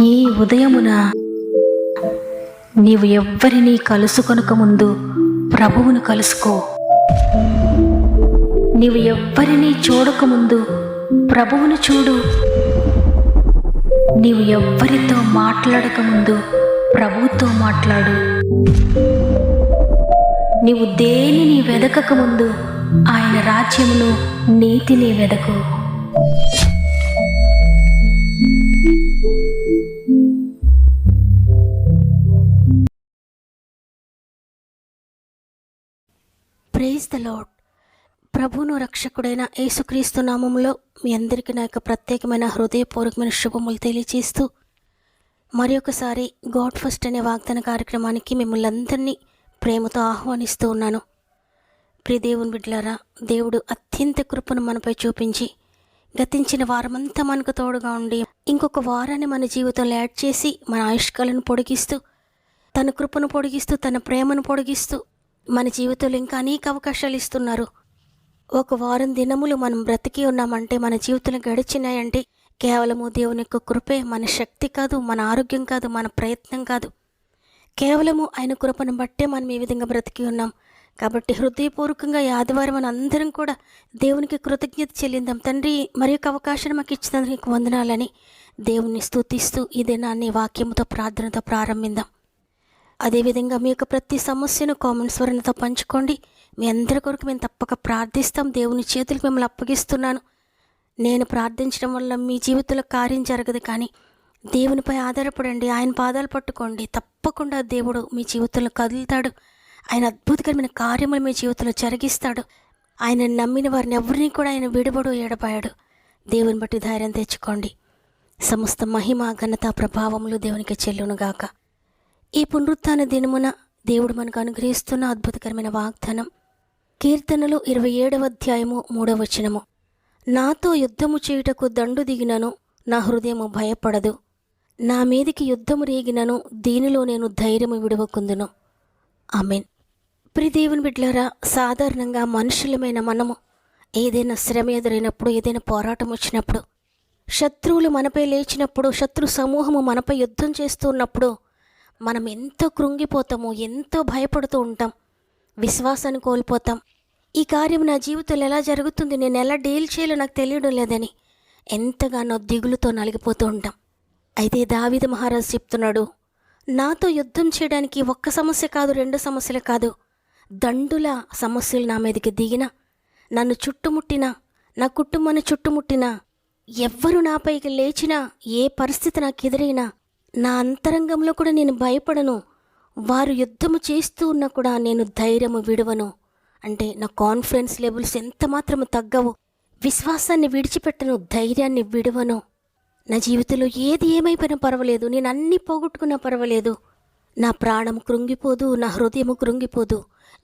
ఈ ఉదయమున నీవు ఎవ్వరినీ కలుసుకొనక ముందు ప్రభువును కలుసుకో. నీవు ఎవ్వరినీ చూడకముందు ప్రభువును చూడు. నీవు ఎవ్వరితో మాట్లాడకముందు ప్రభువుతో మాట్లాడు. నీవు దేనిని వెదకకముందు ఆయన రాజ్యమును నీతిని వెదకు. Praise the lord. ప్రభువును రక్షకుడైన యేసుక్రీస్తు నామములో మీ అందరికీ నా యొక్క ప్రత్యేకమైన హృదయపూర్వకమైన శుభములు తెలియజేస్తూ మరి ఒకసారి గాడ్ ఫస్ట్ అనే వాగ్దాన కార్యక్రమానికి మిమ్మల్ని అందరినీ ప్రేమతో ఆహ్వానిస్తూ ఉన్నాను. ప్రియ దేవుని బిడ్డలారా, దేవుడు అత్యంత కృపను మనపై చూపించి గతించిన వారమంతా మనకు తోడుగా ఉండి ఇంకొక వారాన్ని మన జీవితంలో యాడ్ చేసి మన ఆయుష్కాలను పొడిగిస్తూ తన కృపను పొడిగిస్తూ తన ప్రేమను పొడిగిస్తూ మన జీవితంలో ఇంకా అనేక అవకాశాలు ఇస్తున్నారు. ఒక వారం దినములు మనం బ్రతికి ఉన్నామంటే, మన జీవితంలో గడిచినాయంటే కేవలము దేవుని యొక్క కృపే. మన శక్తి కాదు, మన ఆరోగ్యం కాదు, మన ప్రయత్నం కాదు, కేవలము ఆయన కృపను బట్టే మనం ఈ విధంగా బ్రతికి ఉన్నాం. కాబట్టి హృదయపూర్వకంగా ఈ ఆదివారం మన అందరం కూడా దేవునికి కృతజ్ఞత చెల్లిందాం. తండ్రి, మరి యొక్క అవకాశాన్ని మాకు ఇచ్చినందుకు నీకు వందనాలని దేవుని స్తుతిస్తూ ఈ దినాన్ని వాక్యముతో ప్రార్థనతో ప్రారంభిద్దాం. అదేవిధంగా మీ యొక్క ప్రతి సమస్యను కామెంట్స్ వరణతో పంచుకోండి. మీ అందరి కొరకు మేము తప్పక ప్రార్థిస్తాం. దేవుని చేతులకు మిమ్మల్ని అప్పగిస్తున్నాను. నేను ప్రార్థించడం వల్ల మీ జీవితంలో కార్యం జరగదు, కానీ దేవునిపై ఆధారపడండి, ఆయన పాదాలు పట్టుకోండి. తప్పకుండా దేవుడు మీ జీవితంలో కదులుతాడు. ఆయన అద్భుతకరమైన కార్యములు మీ జీవితంలో జరిగిస్తాడు. ఆయన నమ్మిన వారిని ఎవరిని కూడా ఆయన విడబడు ఎడబాయాడు. దేవుని బట్టి ధైర్యం తెచ్చుకోండి. సమస్త మహిమ ఘనత ప్రభావములు దేవునికి చెల్లునుగాక. ఈ పునరుత్థాన దినమున దేవుడు మనకు అనుగ్రహిస్తున్న అద్భుతకరమైన వాగ్దానం కీర్తనలు 27వ అధ్యాయము 3వ వచనము. నాతో యుద్ధము చేయుటకు దండు దిగినను నా హృదయము భయపడదు. నా మీదికి యుద్ధము రేగినను దీనిలో నేను ధైర్యము విడవకుందును. ఆమెన్. ప్రియ దేవుని బిడ్డలారా, సాధారణంగా మనుషులమైన మనము ఏదైనా శ్రమ ఎదురైనప్పుడు, ఏదైనా పోరాటం వచ్చినప్పుడు, శత్రువులు మనపై లేచినప్పుడు, శత్రు సమూహము మనపై యుద్ధం చేస్తూ ఉన్నప్పుడు మనం ఎంతో కృంగిపోతాము, ఎంతో భయపడుతూ ఉంటాం, విశ్వాసాన్ని కోల్పోతాం. ఈ కార్యం నా జీవితంలో ఎలా జరుగుతుంది, నేను ఎలా డీల్ చేయాలో నాకు తెలియడం లేదని ఎంతగానో దిగులుతో నలిగిపోతూ ఉంటాం. అయితే దావీదు మహారాజు చెప్తున్నాడు, నాతో యుద్ధం చేయడానికి ఒక్క సమస్య కాదు, 2 సమస్యలు కాదు, దండుల సమస్యలు నా మీదకి దిగినా, నన్ను చుట్టుముట్టినా, నా కుటుంబాన్ని చుట్టుముట్టినా, ఎవ్వరు నాపైకి లేచినా, ఏ పరిస్థితి నాకు ఎదురైనా నా అంతరంగంలో కూడా నేను భయపడను. వారు యుద్ధము చేస్తూ ఉన్నా కూడా నేను ధైర్యము విడవను. అంటే నా కాన్ఫిడెన్స్ లెవెల్స్ ఎంత మాత్రము తగ్గవు. విశ్వాసాన్ని విడిచిపెట్టను, ధైర్యాన్ని విడవను. నా జీవితంలో ఏది ఏమైపోయినా పర్వాలేదు, నేను అన్నీ పోగొట్టుకున్నా పర్వాలేదు, నా ప్రాణం కృంగిపోదు, నా హృదయము కృంగిపోదు,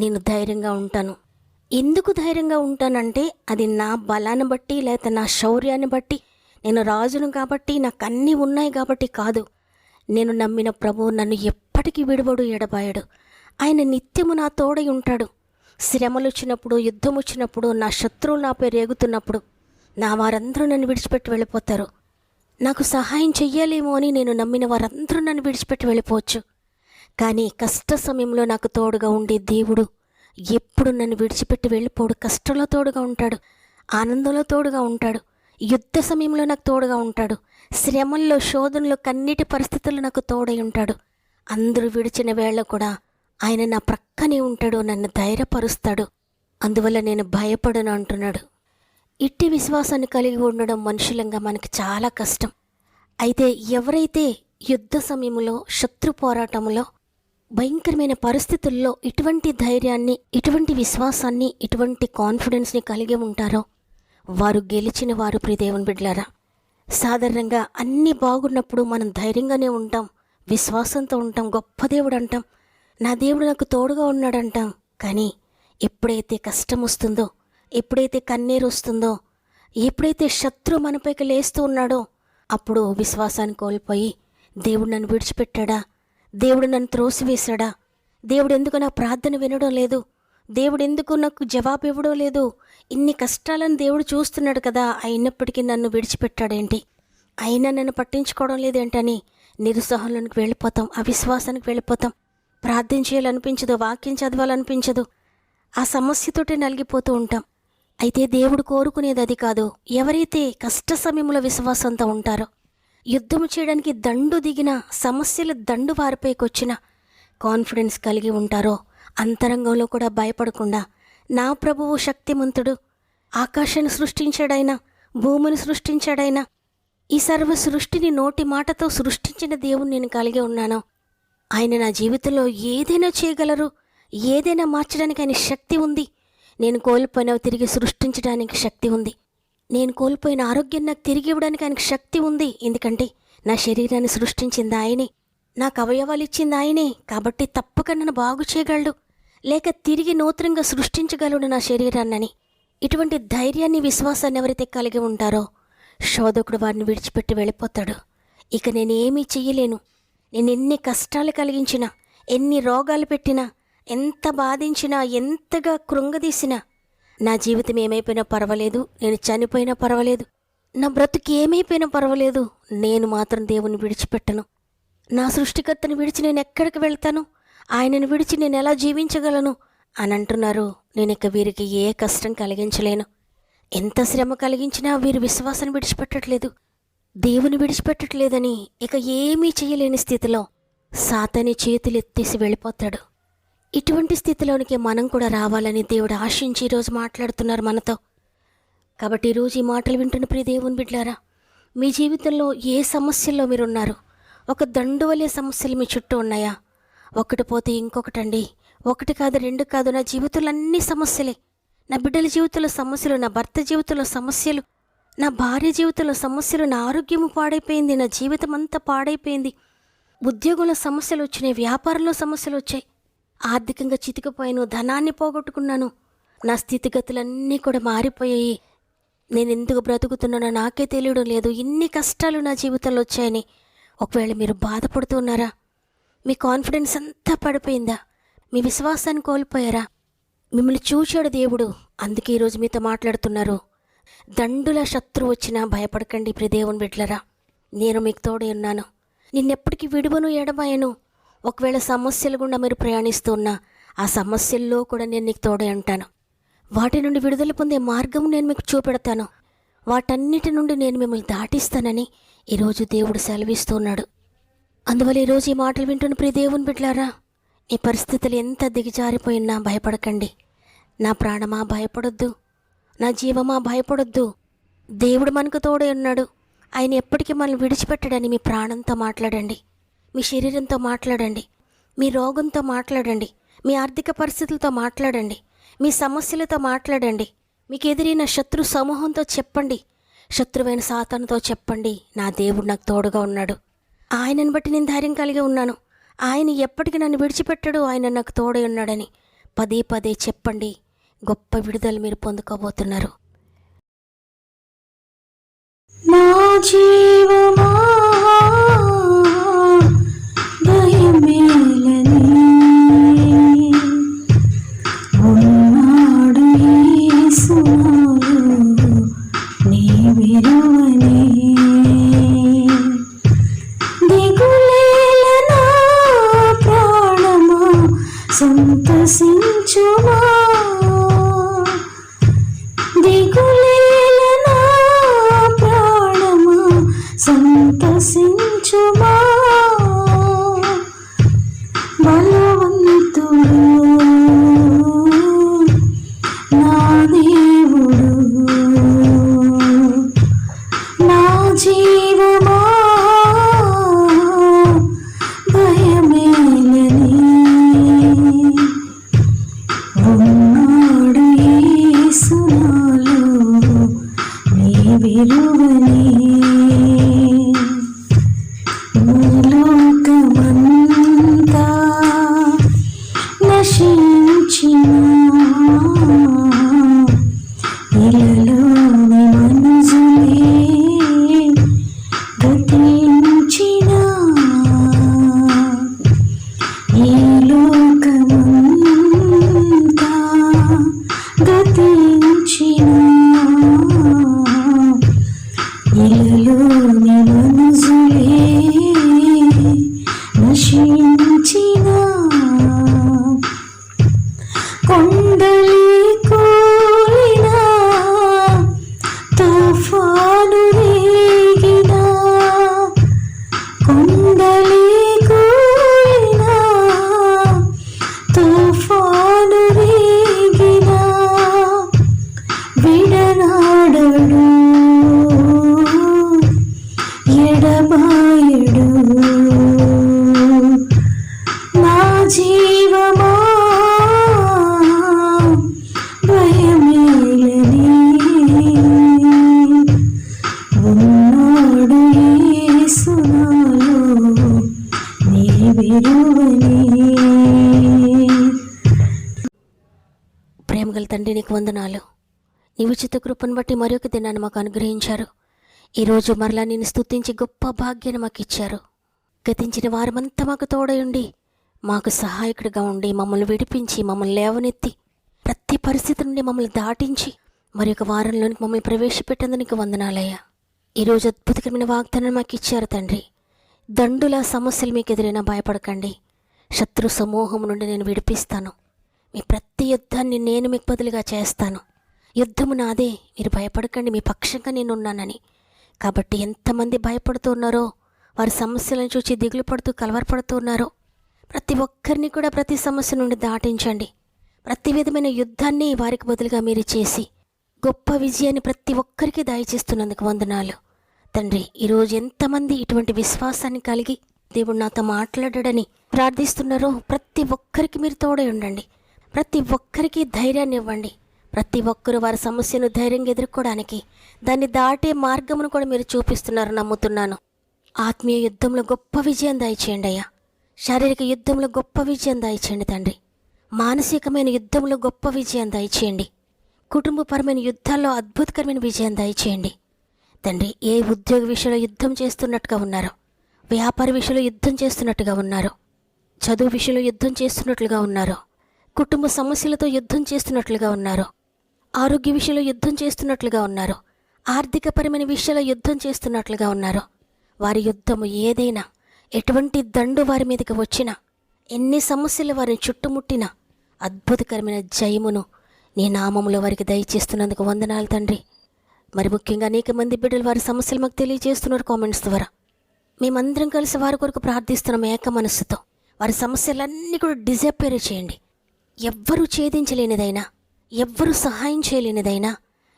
నేను ధైర్యంగా ఉంటాను. ఎందుకు ధైర్యంగా ఉంటానంటే అది నా బలాన్ని బట్టి, లేకపోతే నా శౌర్యాన్ని బట్టి, నేను రాజును కాబట్టి, నాకు అన్నీ ఉన్నాయి కాబట్టి కాదు. నేను నమ్మిన ప్రభువు నన్ను ఎప్పటికీ విడవడు ఎడబాయడు. ఆయన నిత్యము నా తోడై ఉంటాడు. శ్రమలు వచ్చినప్పుడు, యుద్ధం వచ్చినప్పుడు, నా శత్రువులు నాపై రేగుతున్నప్పుడు నా వారందరూ నన్ను విడిచిపెట్టి వెళ్ళిపోతారు. నాకు సహాయం చెయ్యాలేమో అని నేను నమ్మిన వారందరూ నన్ను విడిచిపెట్టి వెళ్ళిపోవచ్చు. కానీ కష్ట సమయంలో నాకు తోడుగా ఉండే దేవుడు ఎప్పుడు నన్ను విడిచిపెట్టి వెళ్ళిపోడు. కష్టంలో తోడుగా ఉంటాడు, ఆనందంలో తోడుగా ఉంటాడు, యుద్ధ సమయంలో నాకు తోడుగా ఉంటాడు, శ్రమల్లో, శోధనలో, కన్నీటి పరిస్థితుల్లో నాకు తోడై ఉంటాడు. అందరూ విడిచిన వేళ కూడా ఆయన నా ప్రక్కనే ఉంటాడు, నన్ను ధైర్యపరుస్తాడు. అందువల్ల నేను భయపడను అంటున్నాడు. ఇట్టి విశ్వాసాన్ని కలిగి ఉండడం మనుషులంగా మనకి చాలా కష్టం. అయితే ఎవరైతే యుద్ధ సమయంలో, శత్రు పోరాటంలో, భయంకరమైన పరిస్థితుల్లో ఇటువంటి ధైర్యాన్ని, ఇటువంటి విశ్వాసాన్ని, ఇటువంటి కాన్ఫిడెన్స్ని కలిగి ఉంటారో వారు గెలిచిన వారు. ప్రియ దేవుని బిడ్డలారా, సాధారణంగా అన్నీ బాగున్నప్పుడు మనం ధైర్యంగానే ఉంటాం, విశ్వాసంతో ఉంటాం, గొప్ప దేవుడు అంటాం, నా దేవుడు నాకు తోడుగా ఉన్నాడంటాం. కానీ ఎప్పుడైతే కష్టం వస్తుందో, ఎప్పుడైతే కన్నీరు వస్తుందో, ఎప్పుడైతే శత్రు మనపైకి లేస్తూ ఉన్నాడో అప్పుడు విశ్వాసాన్ని కోల్పోయి దేవుడు నన్ను విడిచిపెట్టాడా, దేవుడు నన్ను త్రోసివేశాడా, దేవుడు ఎందుకు నా ప్రార్థన వినడం లేదు, దేవుడు ఎందుకు నాకు జవాబు ఇవ్వడం లేదు, ఇన్ని కష్టాలను దేవుడు చూస్తున్నాడు కదా, అయినప్పటికీ నన్ను విడిచిపెట్టాడేంటి, అయినా నన్ను పట్టించుకోవడం లేదేంటని నిరుత్సాహంలోనికి వెళ్ళిపోతాం, అవిశ్వాసానికి వెళ్ళిపోతాం. ప్రార్థన చేయాలనిపించదు, వాక్యం చదవాలనిపించదు. ఆ సమస్యతోటే నలిగిపోతూ ఉంటాం. అయితే దేవుడు కోరుకునేది అది కాదు. ఎవరైతే కష్ట సమయంలో విశ్వాసంతో ఉంటారో, యుద్ధము చేయడానికి దండు దిగిన, సమస్యలు దండు వారిపైకొచ్చిన కాన్ఫిడెన్స్ కలిగి ఉంటారో, అంతరంగంలో కూడా భయపడకుండా నా ప్రభువు శక్తిమంతుడు, ఆకాశాన్ని సృష్టించాడైనా, భూమిని సృష్టించాడైనా, ఈ సర్వ సృష్టిని నోటి మాటతో సృష్టించిన దేవుని నేను కలిగి ఉన్నాను. ఆయన నా జీవితంలో ఏదైనా చేయగలరు, ఏదైనా మార్చడానికి ఆయన శక్తి ఉంది. నేను కోల్పోయినవి తిరిగి సృష్టించడానికి శక్తి ఉంది. నేను కోల్పోయిన ఆరోగ్యం నాకు తిరిగి ఇవ్వడానికి ఆయనకు శక్తి ఉంది. ఎందుకంటే నా శరీరాన్ని సృష్టించింది ఆయనే, నాకు అవయవాలు ఇచ్చింది ఆయనే. కాబట్టి తప్పక నన్ను బాగు చేయగలడు, లేక తిరిగి నూతనంగా సృష్టించగలడు నా శరీరాన్నని. ఇటువంటి ధైర్యాన్ని, విశ్వాసాన్ని ఎవరైతే కలిగి ఉంటారో, శోధకుడు వారిని విడిచిపెట్టి వెళ్ళిపోతాడు. ఇక నేనేమీ చెయ్యలేను, నేను ఎన్ని కష్టాలు కలిగించినా, ఎన్ని రోగాలు పెట్టినా, ఎంత బాధించినా, ఎంతగా కృంగదీసినా, నా జీవితం ఏమైపోయినా పర్వాలేదు, నేను చనిపోయినా పర్వాలేదు, నా బ్రతుకు ఏమైపోయినా పర్వాలేదు, నేను మాత్రం దేవుని విడిచిపెట్టను. నా సృష్టికర్తను విడిచి నేను ఎక్కడికి వెళ్తాను, ఆయనను విడిచి నేను ఎలా జీవించగలను అని అంటున్నారు. నేను ఇక వీరికి ఏ కష్టం కలిగించలేను. ఎంత శ్రమ కలిగించినా వీరు విశ్వాసాన్ని విడిచిపెట్టట్లేదు, దేవుని విడిచిపెట్టట్లేదని ఇక ఏమీ చేయలేని స్థితిలో సాతాని చేతులు ఎత్తేసి వెళ్ళిపోతాడు. ఇటువంటి స్థితిలోనికి మనం కూడా రావాలని దేవుడు ఆశించి ఈరోజు మాట్లాడుతున్నారు మనతో. కాబట్టి ఈరోజు ఈ మాటలు వింటున్న ప్రియ దేవుని బిడ్డలారా, మీ జీవితంలో ఏ సమస్యల్లో మీరున్నారు? ఒక దండు వలె సమస్యలు మీ చుట్టూ ఉన్నాయా? ఒకటి పోతే ఇంకొకటండి, ఒకటి కాదు, రెండు కాదు. నా జీవితంలో అన్ని సమస్యలే. నా బిడ్డల జీవితంలో సమస్యలు, నా భర్త జీవితంలో సమస్యలు, నా భార్య జీవితంలో సమస్యలు, నా ఆరోగ్యము పాడైపోయింది, నా జీవితం అంతా పాడైపోయింది, ఉద్యోగంలో సమస్యలు వచ్చినాయి, వ్యాపారంలో సమస్యలు వచ్చాయి, ఆర్థికంగా చితికిపోయాను, ధనాన్ని పోగొట్టుకున్నాను, నా స్థితిగతులన్నీ కూడా మారిపోయాయి, నేను ఎందుకు బ్రతుకుతున్నానో నాకే తెలియడం లేదు, ఇన్ని కష్టాలు నా జీవితంలో వచ్చాయని ఒకవేళ మీరు బాధపడుతూ ఉన్నారా? మీ కాన్ఫిడెన్స్ అంతా పడిపోయిందా? మీ విశ్వాసాన్ని కోల్పోయారా? మిమ్మల్ని చూశాడు దేవుడు, అందుకే ఈరోజు మీతో మాట్లాడుతున్నారు. దండుల శత్రువు వచ్చినా భయపడకండి ప్రియ దేవుని బిడ్డలారా, నేను మీకు తోడే ఉన్నాను, నిన్నెప్పటికీ విడువను, ఎడబాయను. ఒకవేళ సమస్యలు గుండా మీరు ప్రయాణిస్తూ ఉన్నా, ఆ సమస్యల్లో కూడా నేను నీకు తోడే ఉంటాను. వాటి నుండి విడుదల పొందే మార్గం నేను మీకు చూపెడతాను, వాటన్నిటి నుండి నేను మిమ్మల్ని దాటిస్తానని ఈరోజు దేవుడు సెలవిస్తున్నాడు. అందువల్ల ఈరోజు ఈ మాటలు వింటున్న ప్రియ దేవుని బిడ్డలారా, ఈ పరిస్థితులు ఎంత దిగజారిపోయినా భయపడకండి. నా ప్రాణమా భయపడొద్దు, నా జీవమా భయపడొద్దు, దేవుడు మనకు తోడే ఉన్నాడు, ఆయన ఎప్పటికీ మనల్ని విడిచిపెట్టడని మీ ప్రాణంతో మాట్లాడండి, మీ శరీరంతో మాట్లాడండి, మీ రోగంతో మాట్లాడండి, మీ ఆర్థిక పరిస్థితులతో మాట్లాడండి, మీ సమస్యలతో మాట్లాడండి, మీకు ఎదిరైన శత్రు సమూహంతో చెప్పండి, శత్రువైన సాతానుతో చెప్పండి, నా దేవుడు నాకు తోడుగా ఉన్నాడు, ఆయనను బట్టి నేను ధైర్యం కలిగి ఉన్నాను, ఆయన ఎప్పటికీ నన్ను విడిచిపెట్టడు, ఆయన నాకు తోడై ఉన్నాడని పదే పదే చెప్పండి. గొప్ప విడుదల మీరు పొందుకోబోతున్నారు. నా జీవమా భయమేలని ఉన్నాడు యేసునాలో నీ విలువనే. దిగులేల నా ప్రాణమా సంతసించుమా, దిగులేల నా ప్రాణమా సంతసించుమా. బలవంతుడు నా దేవుడు, నా జీవమా భయమేలని ఉన్నాడు యేసునాలో నీ విలువనే. లోకమంతా నశించిన ఇలలోని మనుషులే ఎడబాయడు. నా జీవమా భయమేలని ఉన్నాడు యేసు నాలో నీ విరువని. ప్రేమగల తండ్రి, నీకు వందనాలు. నీ ఉచిత కృపను బట్టి మరొక దినాన్ని మాకు అనుగ్రహించారు. ఈరోజు మరలా నేను స్తుతించి గొప్ప భాగ్యాన్ని మాకు ఇచ్చారు. గతించిన వారమంతా మాకు తోడయుండి, మాకు సహాయకుడిగా ఉండి, మమ్మల్ని విడిపించి, మమ్మల్ని లేవనెత్తి, ప్రతి పరిస్థితి నుండి మమ్మల్ని దాటించి మరొక వారంలోనికి మమ్మల్ని ప్రవేశపెట్టేందుకు వందనాలయ్యా. ఈరోజు అద్భుతకరమైన వాగ్దానం మాకు ఇచ్చారు తండ్రి. దండుల సమస్యలు మీకు ఎదురైనా భయపడకండి, శత్రు సమూహం నుండి నేను విడిపిస్తాను. మీ ప్రతి యుద్ధాన్ని నేను మీకు బదులుగా చేస్తాను. యుద్ధము నాదే, మీరు భయపడకండి, మీ పక్షంగా నేనున్నానని. కాబట్టి ఎంతమంది భయపడుతూ ఉన్నారో, వారి సమస్యలను చూసి దిగులు పడుతూ కలవరపడుతూ ఉన్నారో, ప్రతి ఒక్కరిని కూడా ప్రతి సమస్య నుండి దాటించండి. ప్రతి విధమైన యుద్ధాన్ని వారికి బదులుగా మీరు చేసి గొప్ప విజయాన్ని ప్రతి ఒక్కరికి దయచేస్తున్నందుకు వందనాలు తండ్రి. ఈరోజు ఎంతమంది ఇటువంటి విశ్వాసాన్ని కలిగి దేవుడు నాతో మాట్లాడాడని ప్రార్థిస్తున్నారో, ప్రతి ఒక్కరికి మీరు తోడై ఉండండి. ప్రతి ఒక్కరికి ధైర్యాన్ని ఇవ్వండి. ప్రతి ఒక్కరూ వారి సమస్యను ధైర్యంగా ఎదుర్కోవడానికి, దాన్ని దాటే మార్గమును కూడా మీరు చూపిస్తున్నారు నమ్ముతున్నాను. ఆత్మీయ యుద్ధంలో గొప్ప విజయం దయచేయండి అయ్యా. శారీరక యుద్ధంలో గొప్ప విజయం దయచేయండి తండ్రి. మానసికమైన యుద్ధంలో గొప్ప విజయం దయచేయండి. కుటుంబపరమైన యుద్ధాల్లో అద్భుతకరమైన విజయం దయచేయండి తండ్రి. ఏ ఉద్యోగ విషయంలో యుద్ధం చేస్తున్నట్టుగా ఉన్నారో, వ్యాపార విషయంలో యుద్ధం చేస్తున్నట్టుగా ఉన్నారో, చదువు విషయంలో యుద్ధం చేస్తున్నట్లుగా ఉన్నారో, కుటుంబ సమస్యలతో యుద్ధం చేస్తున్నట్లుగా ఉన్నారో, ఆరోగ్య విషయంలో యుద్ధం చేస్తున్నట్లుగా ఉన్నారో, ఆర్థికపరమైన విషయాల్లో యుద్ధం చేస్తున్నట్లుగా ఉన్నారో, వారి యుద్ధము ఏదైనా, ఎటువంటి దండు వారి మీదకి వచ్చినా, ఎన్ని సమస్యలు వారిని చుట్టుముట్టినా, అద్భుతకరమైన జయమును నీ నామములో వారికి దయచేస్తున్నందుకు వందనాలు తండ్రి. మరి ముఖ్యంగా అనేక మంది బిడ్డలు వారి సమస్యలు మాకు తెలియజేస్తున్నారు కామెంట్స్ ద్వారా. మేమందరం కలిసి వారి కొరకు ప్రార్థిస్తున్నాం ఏక మనస్సుతో. వారి సమస్యలన్నీ కూడా డిజపేర్ చేయండి. ఎవ్వరూ ఛేదించలేనిదైనా, ఎవ్వరూ సహాయం చేయలేనిదైనా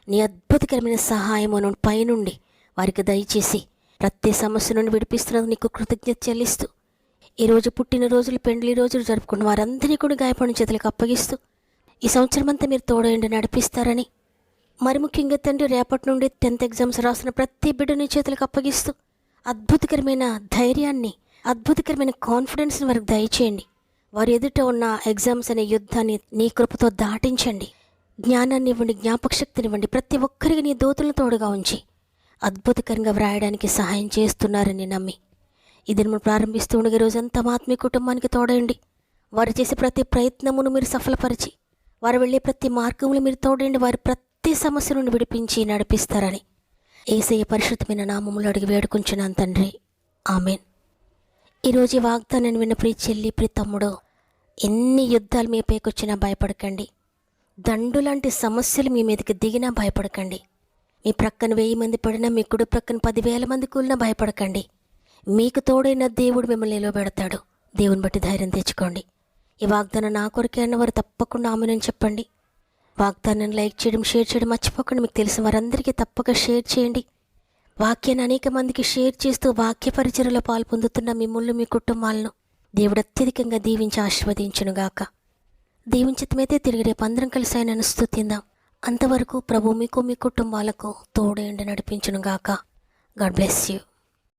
నీ అద్భుతకరమైన సహాయమును పైనుండి వారికి దయచేసి ప్రతి సమస్య నుండి విడిపిస్తున్నందుకు నీకు కృతజ్ఞత చెల్లిస్తూ, ఈరోజు పుట్టినరోజులు, పెండ్లి రోజులు జరుపుకున్న వారందరినీ కూడా గాయపడిన చేతులకు అప్పగిస్తూ, ఈ సంవత్సరం అంతా మీరు తోడయండి నడిపిస్తారని, మరి ముఖ్యంగా తండ్రి రేపటి నుండి 10th ఎగ్జామ్స్ రాసిన ప్రతి బిడ్డని చేతులకు అప్పగిస్తూ అద్భుతకరమైన ధైర్యాన్ని, అద్భుతకరమైన కాన్ఫిడెన్స్ని వారికి దయచేయండి. వారి ఎదుట ఉన్న ఎగ్జామ్స్ అనే యుద్ధాన్ని నీ కృపతో దాటించండి. జ్ఞానాన్ని ఇవ్వండి, జ్ఞాపక శక్తినివ్వండి. ప్రతి ఒక్కరికి నీ దూతలను తోడుగా ఉంచి అద్భుతకరంగా వ్రాయడానికి సహాయం చేస్తున్నారని నమ్మి ఈ దినమును ప్రారంభిస్తూ ఉండగా రోజంతా మా ఆత్మీయ కుటుంబానికి తోడండి. వారు చేసే ప్రతి ప్రయత్నమును మీరు సఫలపరిచి, వారు వెళ్ళే ప్రతి మార్గములు మీరు తోడండి. వారి ప్రతి సమస్య నుండి విడిపించి నడిపిస్తారని యేసయ్య పరిశుద్ధమైన నామములో అడిగి వేడుకుంటున్నాను తండ్రి, ఆమెన్. ఈరోజు ఈ వాగ్దానాన్ని విన్న ప్రియ చెల్లి, ప్రియ తమ్ముడు, ఎన్ని యుద్ధాలు మీ పైకొచ్చినా భయపడకండి. దండు లాంటి సమస్యలు మీ మీదకి దిగినా భయపడకండి. మీ ప్రక్కన 1000 మంది పడినా, మీ కుడి ప్రక్కన 10,000 మంది కూలినా భయపడకండి. మీకు తోడైన దేవుడు మిమ్మల్ని నిలవబెడతాడు. దేవుని బట్టి ధైర్యం తెచ్చుకోండి. ఈ వాగ్దానం నా కొరకే అన్నవారు తప్పకుండా ఆమెనని చెప్పండి. వాగ్దానాన్ని లైక్ చేయడం, షేర్ చేయడం మర్చిపోకండి. మీకు తెలిసిన వారందరికీ తప్పక షేర్ చేయండి. వాక్యాన్ని అనేక మందికి షేర్ చేస్తూ వాక్య పరిచర్యలో పాల్పొందుతున్న మిమ్మల్ని, మీ కుటుంబాలను దేవుడు అత్యధికంగా దీవించి ఆశీర్వదించునుగాక. దేవుని చిత్తమైతే తిరిగి రేపు అందరం కలిసి ఆయనను స్తుతిందాం. అంతవరకు ప్రభు మీకు, మీ కుటుంబాలకు తోడేండి నడిపించునుగాక. God bless you.